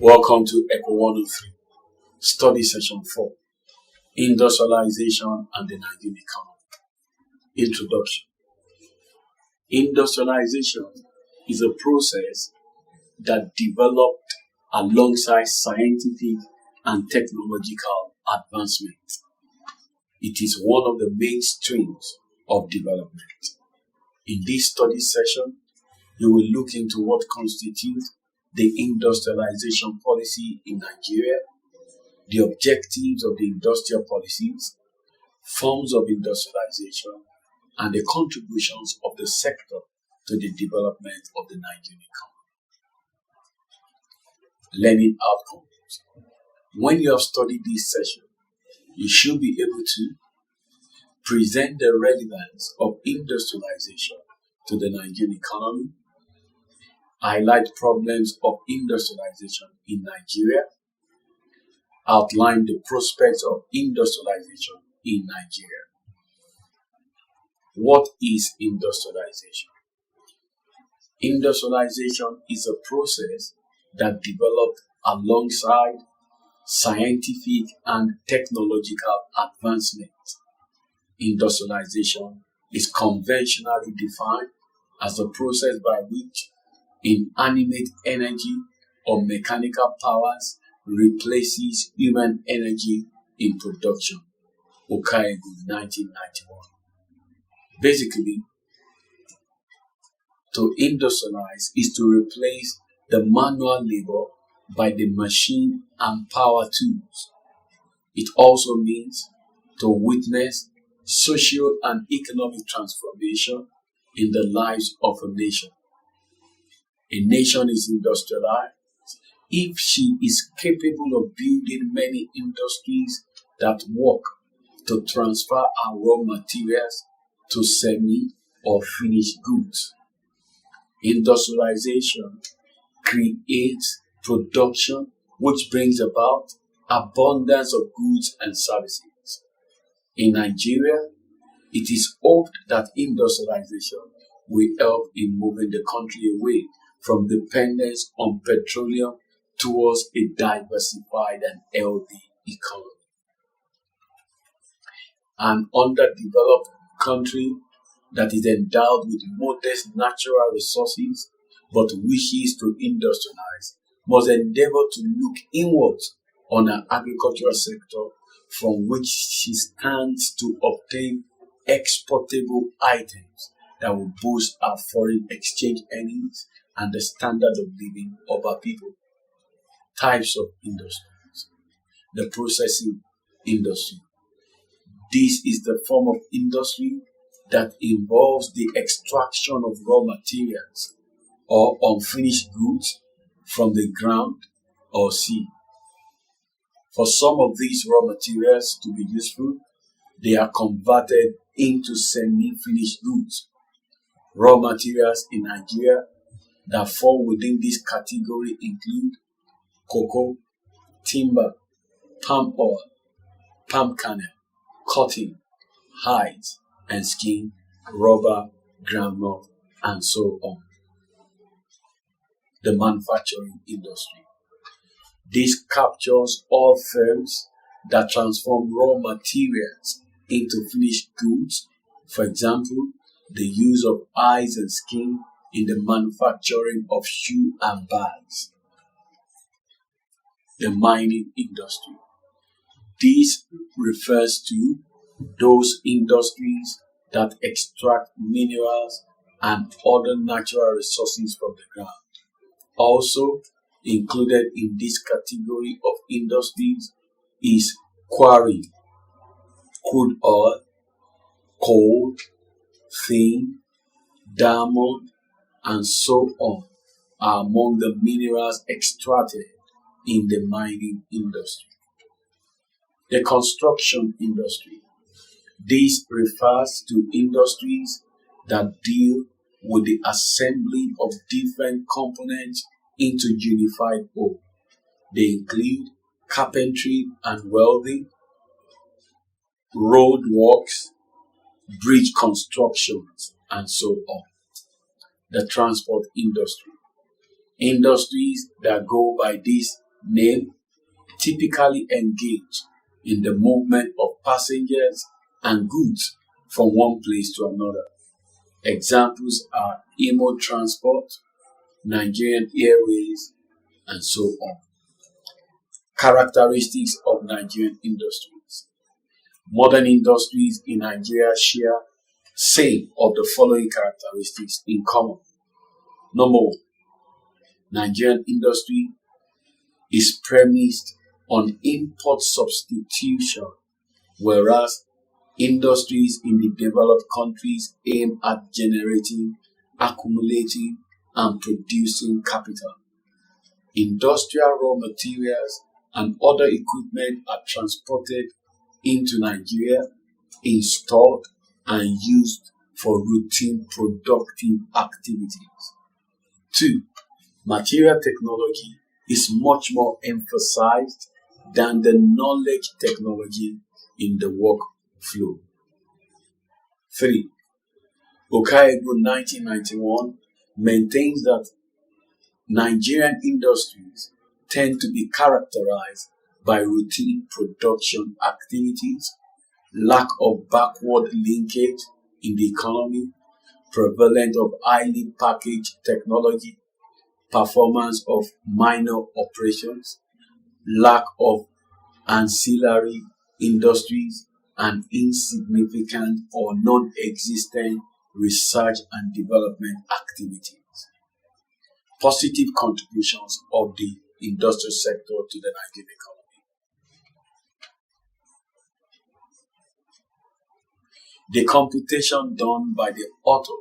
Welcome to Eco 103, Study Session 4, Industrialization and the Nigerian Economy. Introduction. Industrialization is a process that developed alongside scientific and technological advancement. It is one of the main streams of development. In this study session, you will look into what constitutes the industrialization policy in Nigeria, the objectives of the industrial policies, forms of industrialization, and the contributions of the sector to the development of the Nigerian economy. Learning outcomes. When you have studied this session, you should be able to present the relevance of industrialization to the Nigerian economy, highlight problems of industrialization in Nigeria, outline the prospects of industrialization in Nigeria. What is industrialization? Industrialization is a process that developed alongside scientific and technological advancement. Industrialization is conventionally defined as the process by which inanimate energy or mechanical powers replaces human energy in production. Okaigu, 1991. Basically, to industrialize is to replace the manual labor by the machine and power tools. It also means to witness social and economic transformation in the lives of a nation. A nation is industrialized if she is capable of building many industries that work to transfer our raw materials to semi or finished goods. Industrialization creates production which brings about abundance of goods and services. In Nigeria, it is hoped that industrialization will help in moving the country away from dependence on petroleum towards a diversified and healthy economy. An underdeveloped country that is endowed with modest natural resources but wishes to industrialize must endeavor to look inwards on an agricultural sector from which she stands to obtain exportable items that will boost our foreign exchange earnings and the standard of living of our people. Types of industries. The processing industry. This is the form of industry that involves the extraction of raw materials or unfinished goods from the ground or sea. For some of these raw materials to be useful, they are converted into semi-finished goods. Raw materials in Nigeria that fall within this category include cocoa, timber, palm oil, palm kernel, cotton, hides and skin, rubber, groundnut, and so on. The manufacturing industry. This captures all firms that transform raw materials into finished goods. For example, the use of hides and skin in the manufacturing of shoe and bags. The mining industry. This refers to those industries that extract minerals and other natural resources from the ground. Also included in this category of industries is quarrying. Crude oil, coal, tin, diamond, and so on are among the minerals extracted in the mining industry. The construction industry. This refers to industries that deal with the assembly of different components into unified whole. They include carpentry and welding, road works, bridge constructions, and so on. The transport industry. Industries that go by this name typically engage in the movement of passengers and goods from one place to another. Examples are Imo Transport, Nigerian Airways, and so on. Characteristics of Nigerian industries. Modern industries in Nigeria share same of the following characteristics in common. Number one, Nigerian industry is premised on import substitution, whereas industries in the developed countries aim at generating, accumulating, and producing capital. Industrial raw materials and other equipment are transported into Nigeria, installed, and used for routine productive activities. 2. Material technology is much more emphasized than the knowledge technology in the workflow. 3. Okaigbo 1991 maintains that Nigerian industries tend to be characterized by routine production activities, lack of backward linkage in the economy, prevalence of highly packaged technology, performance of minor operations, lack of ancillary industries, and insignificant or non-existent research and development activities. Positive contributions of the industrial sector to the Nigerian economy. The computation done by the author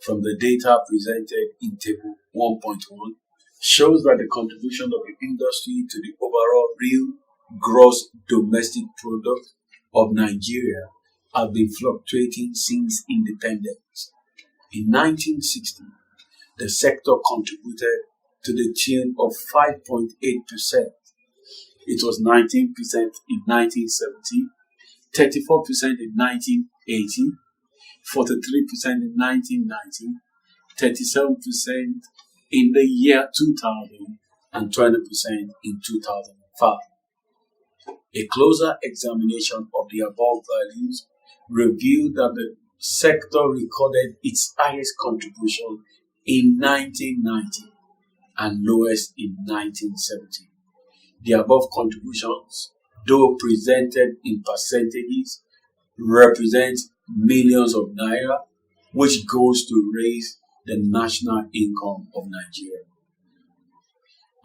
from the data presented in Table 1.1 shows that the contribution of the industry to the overall real gross domestic product of Nigeria have been fluctuating since independence. In 1960, the sector contributed to the tune of 5.8%. It was 19% in 1970, 34% in 1980, 43% in 1990, 37% in the year 2000, and 20% in 2005. A closer examination of the above values revealed that the sector recorded its highest contribution in 1990 and lowest in 1970. The above contributions, though presented in percentages, represent millions of naira, which goes to raise the national income of Nigeria.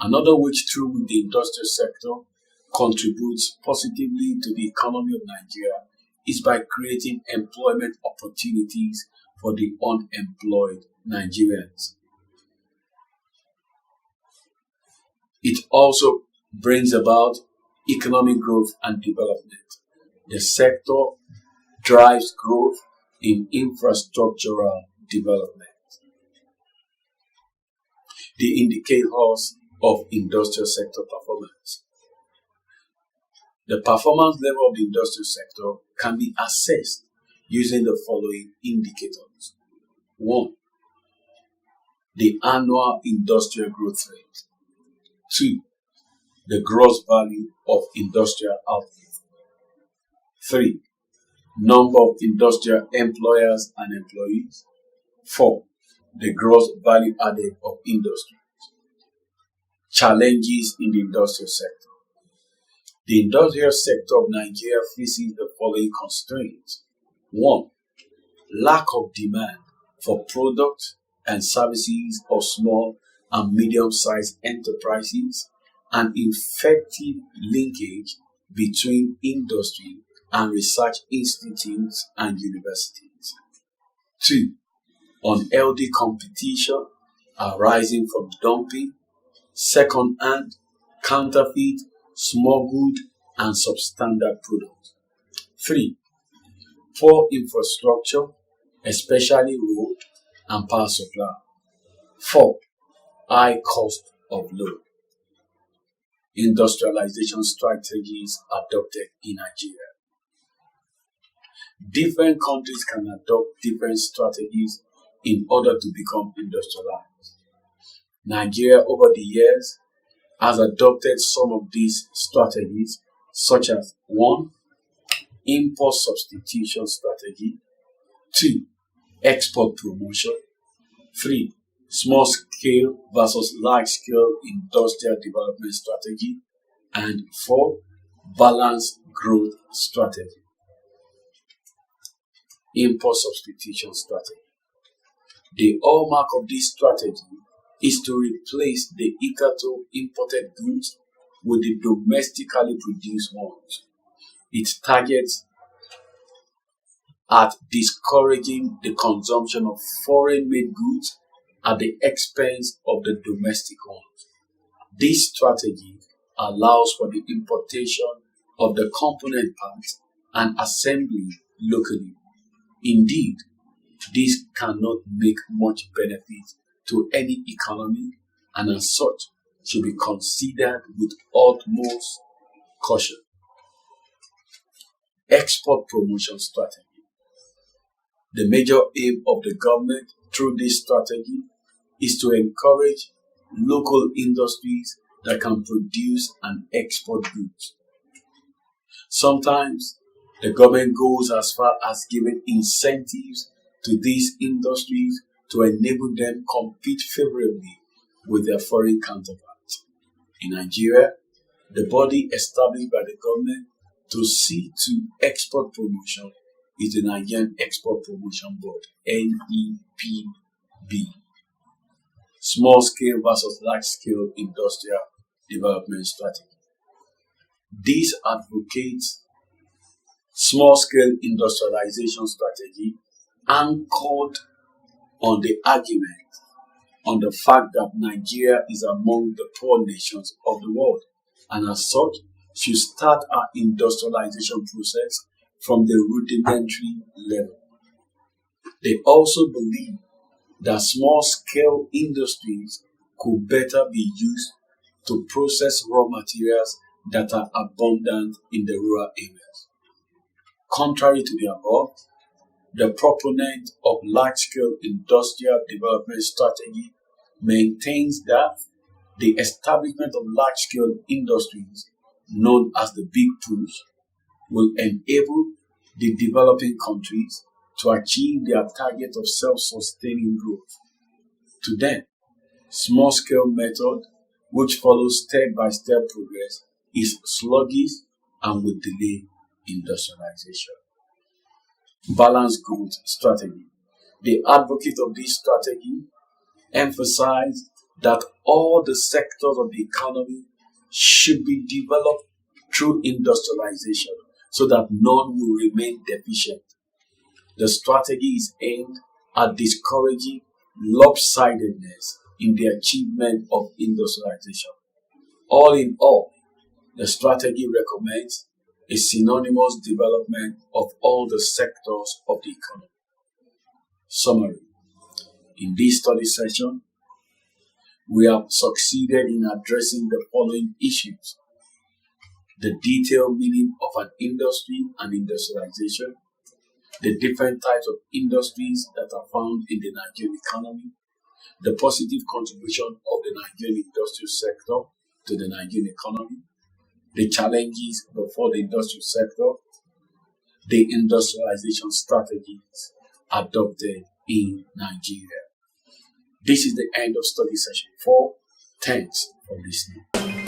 Another which, through the industrial sector, contributes positively to the economy of Nigeria is by creating employment opportunities for the unemployed Nigerians. It also brings about economic growth and development. The sector drives growth in infrastructural development. The indicators of industrial sector performance. The performance level of the industrial sector can be assessed using the following indicators. 1. The annual industrial growth rate. 2. The gross value of industrial output. 3. Number of industrial employers and employees. 4. The gross value added of industry. Challenges in the industrial sector. The industrial sector of Nigeria faces the following constraints. 1. Lack of demand for products and services of small and medium-sized enterprises and effective linkage between industry and research institutes and universities. 2. Unhealthy competition arising from dumping, second-hand, counterfeit, smuggled, and substandard products. 3. Poor infrastructure, especially road and power supply. 4. High cost of load. Industrialization strategies adopted in Nigeria. Different countries can adopt different strategies in order to become industrialized. Nigeria, over the years, has adopted some of these strategies, such as 1. Import substitution strategy, 2. Export promotion, 3. Small scale versus large scale industrial development strategy, and 4. Balanced growth strategy. Import substitution strategy. The hallmark of this strategy is to replace the hitherto imported goods with the domestically produced ones. It targets at discouraging the consumption of foreign-made goods at the expense of the domestic ones. This strategy allows for the importation of the component parts and assembly locally. Indeed, this cannot make much benefit to any economy and as such should be considered with utmost caution. Export promotion strategy. The major aim of the government through this strategy is to encourage local industries that can produce and export goods. Sometimes the government goes as far as giving incentives to these industries to enable them compete favorably with their foreign counterparts. In Nigeria, the body established by the government to see to export promotion is the Nigerian Export Promotion Board, NEPB. Small scale versus large scale industrial development strategy. This advocates small scale industrialization strategy anchored on the argument on the fact that Nigeria is among the poor nations of the world and as such should start our industrialization process from the rudimentary level. They also believe that small-scale industries could better be used to process raw materials that are abundant in the rural areas. Contrary to the above, the proponent of large-scale industrial development strategy maintains that the establishment of large-scale industries, known as the Big Push, will enable the developing countries to achieve their target of self-sustaining growth. To them, small-scale method, which follows step-by-step progress, is sluggish and will delay industrialization. Balanced growth strategy. The advocate of this strategy emphasize that all the sectors of the economy should be developed through industrialization so that none will remain deficient. The strategy is aimed at discouraging lopsidedness in the achievement of industrialization. All in all, the strategy recommends a synonymous development of all the sectors of the economy. Summary. In this study session, we have succeeded in addressing the following issues: the detailed meaning of an industry and industrialization, the different types of industries that are found in the Nigerian economy, the positive contribution of the Nigerian industrial sector to the Nigerian economy, the challenges before the industrial sector, the industrialization strategies adopted in Nigeria. This is the end of study session 4. Thanks for listening.